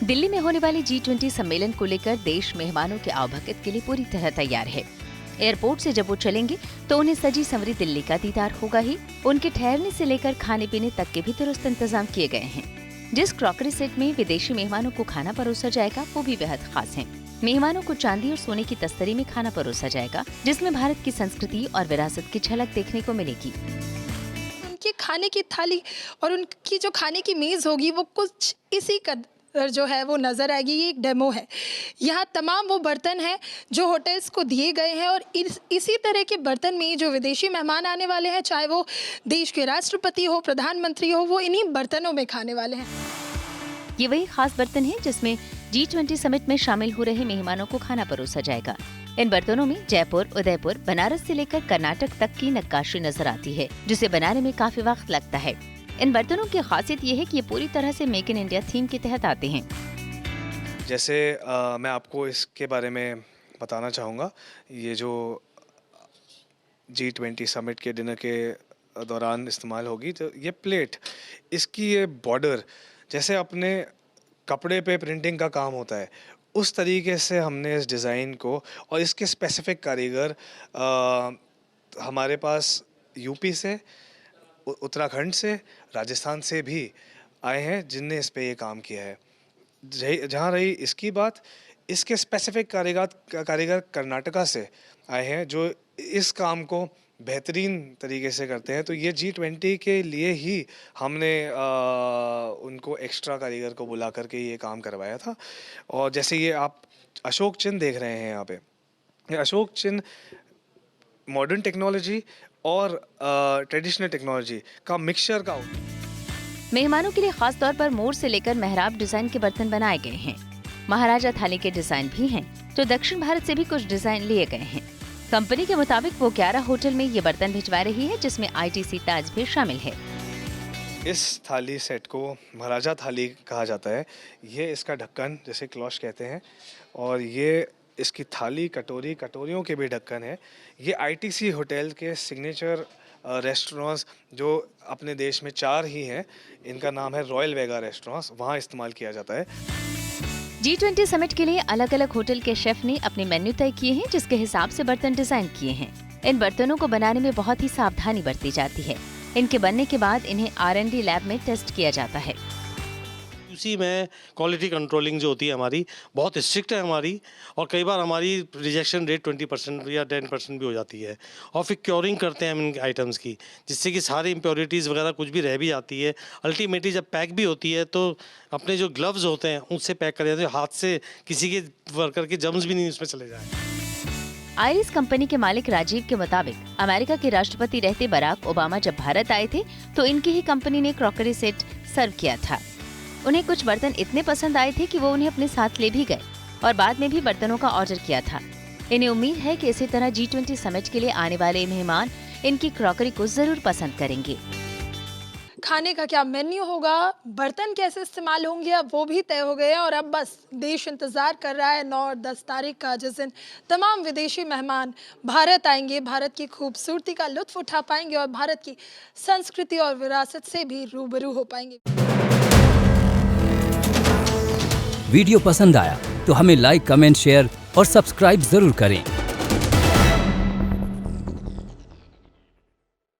दिल्ली में होने वाले G20 सम्मेलन को लेकर देश मेहमानों के आवभगत के लिए पूरी तरह तैयार है। एयरपोर्ट से जब वो चलेंगे तो उन्हें सजी संवरी दिल्ली का दीदार होगा ही। उनके ठहरने से लेकर खाने पीने तक के भी दुरुस्त इंतजाम किए गए हैं। जिस क्रॉकरी सेट में विदेशी मेहमानों को खाना परोसा जाएगा वो भी बेहद खास है। मेहमानों को चांदी और सोने की तस्तरी में खाना परोसा जाएगा, जिसमें भारत की संस्कृति और विरासत की झलक देखने को मिलेगी। उनके खाने की थाली और उनकी जो खाने की मेज़ होगी वो कुछ इसी कदर जो है वो नज़र आएगी। ये एक डेमो है। यहाँ तमाम वो बर्तन हैं जो होटल्स को दिए गए हैं और इसी तरह के बर्तन में जो विदेशी मेहमान आने वाले हैं, चाहे वो देश के राष्ट्रपति हो, प्रधानमंत्री हो, वो इन्हीं बर्तनों में खाने वाले हैं। ये वही खास बर्तन है जिसमें G20 समिट में शामिल हो रहे मेहमानों को खाना परोसा जाएगा। इन बर्तनों में जयपुर, उदयपुर, बनारस से लेकर कर्नाटक तक की नक्काशी नजर आती है, जिसे बनाने में काफी वक्त लगता है। इन बर्तनों की खासियत ये है कि ये पूरी तरह से मेक इन इंडिया थीम के तहत आते हैं। जैसे मैं आपको इसके बारे में बताना चाहूँगा। ये जो G20 समिट के डिनर के दौरान इस्तेमाल होगी, तो ये प्लेट, इसकी ये बॉर्डर जैसे अपने कपड़े पे प्रिंटिंग का काम होता है, उस तरीके से हमने इस डिज़ाइन को, और इसके स्पेसिफिक कारीगर हमारे पास यूपी से, उत्तराखंड से, राजस्थान से भी आए हैं जिनने इस पे ये काम किया है। जहाँ रही इसकी बात, इसके स्पेसिफिक कारीगर कर्नाटका से आए हैं जो इस काम को बेहतरीन तरीके से करते हैं। तो ये G20 के लिए ही हमने उनको एक्स्ट्रा कारीगर को बुला करके ये काम करवाया था। और जैसे ये आप अशोक चिन्ह देख रहे हैं यहाँ पे, ये अशोक चिन्ह मॉडर्न टेक्नोलॉजी और ट्रेडिशनल टेक्नोलॉजी का मिक्सचर का। मेहमानों के लिए खास तौर पर मोर से लेकर मेहराब डिजाइन के बर्तन बनाए गए हैं। महाराजा थाली के डिजाइन भी हैं, तो दक्षिण भारत से भी कुछ डिजाइन लिए गए हैं। कंपनी के मुताबिक वो 11 होटल में ये बर्तन भिजवा रही है, जिसमें ITC ताज भी शामिल है। इस थाली सेट को महाराजा थाली कहा जाता है। ये इसका ढक्कन, जैसे क्लॉश कहते हैं, और ये इसकी थाली, कटोरियों के भी ढक्कन है। ये ITC होटल के सिग्नेचर रेस्टोरेंट्स, जो अपने देश में 4 ही हैं, इनका नाम है रॉयल वेगा रेस्टोरेंट्स, वहाँ इस्तेमाल किया जाता है। G20 समिट के लिए अलग अलग होटल के शेफ ने अपने मेन्यू तय किए हैं, जिसके हिसाब से बर्तन डिजाइन किए हैं। इन बर्तनों को बनाने में बहुत ही सावधानी बरती जाती है। इनके बनने के बाद इन्हें R&D लैब में टेस्ट किया जाता है। उसी में क्वालिटी कंट्रोलिंग जो होती है हमारी बहुत स्ट्रिक्ट है हमारी, और कई बार हमारी रिजेक्शन रेट 20% या 10% भी हो जाती है। और फिर क्योरिंग करते हैं हम इन आइटम्स की, जिससे कि सारी इम्प्योरिटीज़ वगैरह कुछ भी रह भी जाती है। अल्टीमेटली जब पैक भी होती है तो अपने जो ग्लव्स होते हैं उससे पैक कर जाते हैं, हाथ से किसी के वर्कर के जर्म्स भी नहीं उसमें चले जाए। आयरिस कंपनी के मालिक राजीव के मुताबिक अमेरिका के राष्ट्रपति रहते बराक ओबामा जब भारत आए थे तो इनकी ही कंपनी ने क्रॉकरी सेट सर्व किया था। उन्हें कुछ बर्तन इतने पसंद आए थे कि वो उन्हें अपने साथ ले भी गए और बाद में भी बर्तनों का ऑर्डर किया था। इन्हें उम्मीद है कि इसी तरह G20 समिट के लिए आने वाले मेहमान इनकी क्रॉकरी को जरूर पसंद करेंगे। खाने का क्या मेन्यू होगा, बर्तन कैसे इस्तेमाल होंगे, अब वो भी तय हो गए हैं और अब बस देश इंतज़ार कर रहा है 9 और 10 तारीख का, जिस दिन तमाम विदेशी मेहमान भारत आएंगे, भारत की खूबसूरती का लुत्फ उठा पाएंगे और भारत की संस्कृति और विरासत से भी रूबरू हो पाएंगे। वीडियो पसंद आया तो हमें लाइक, कमेंट, शेयर और सब्सक्राइब जरूर करें।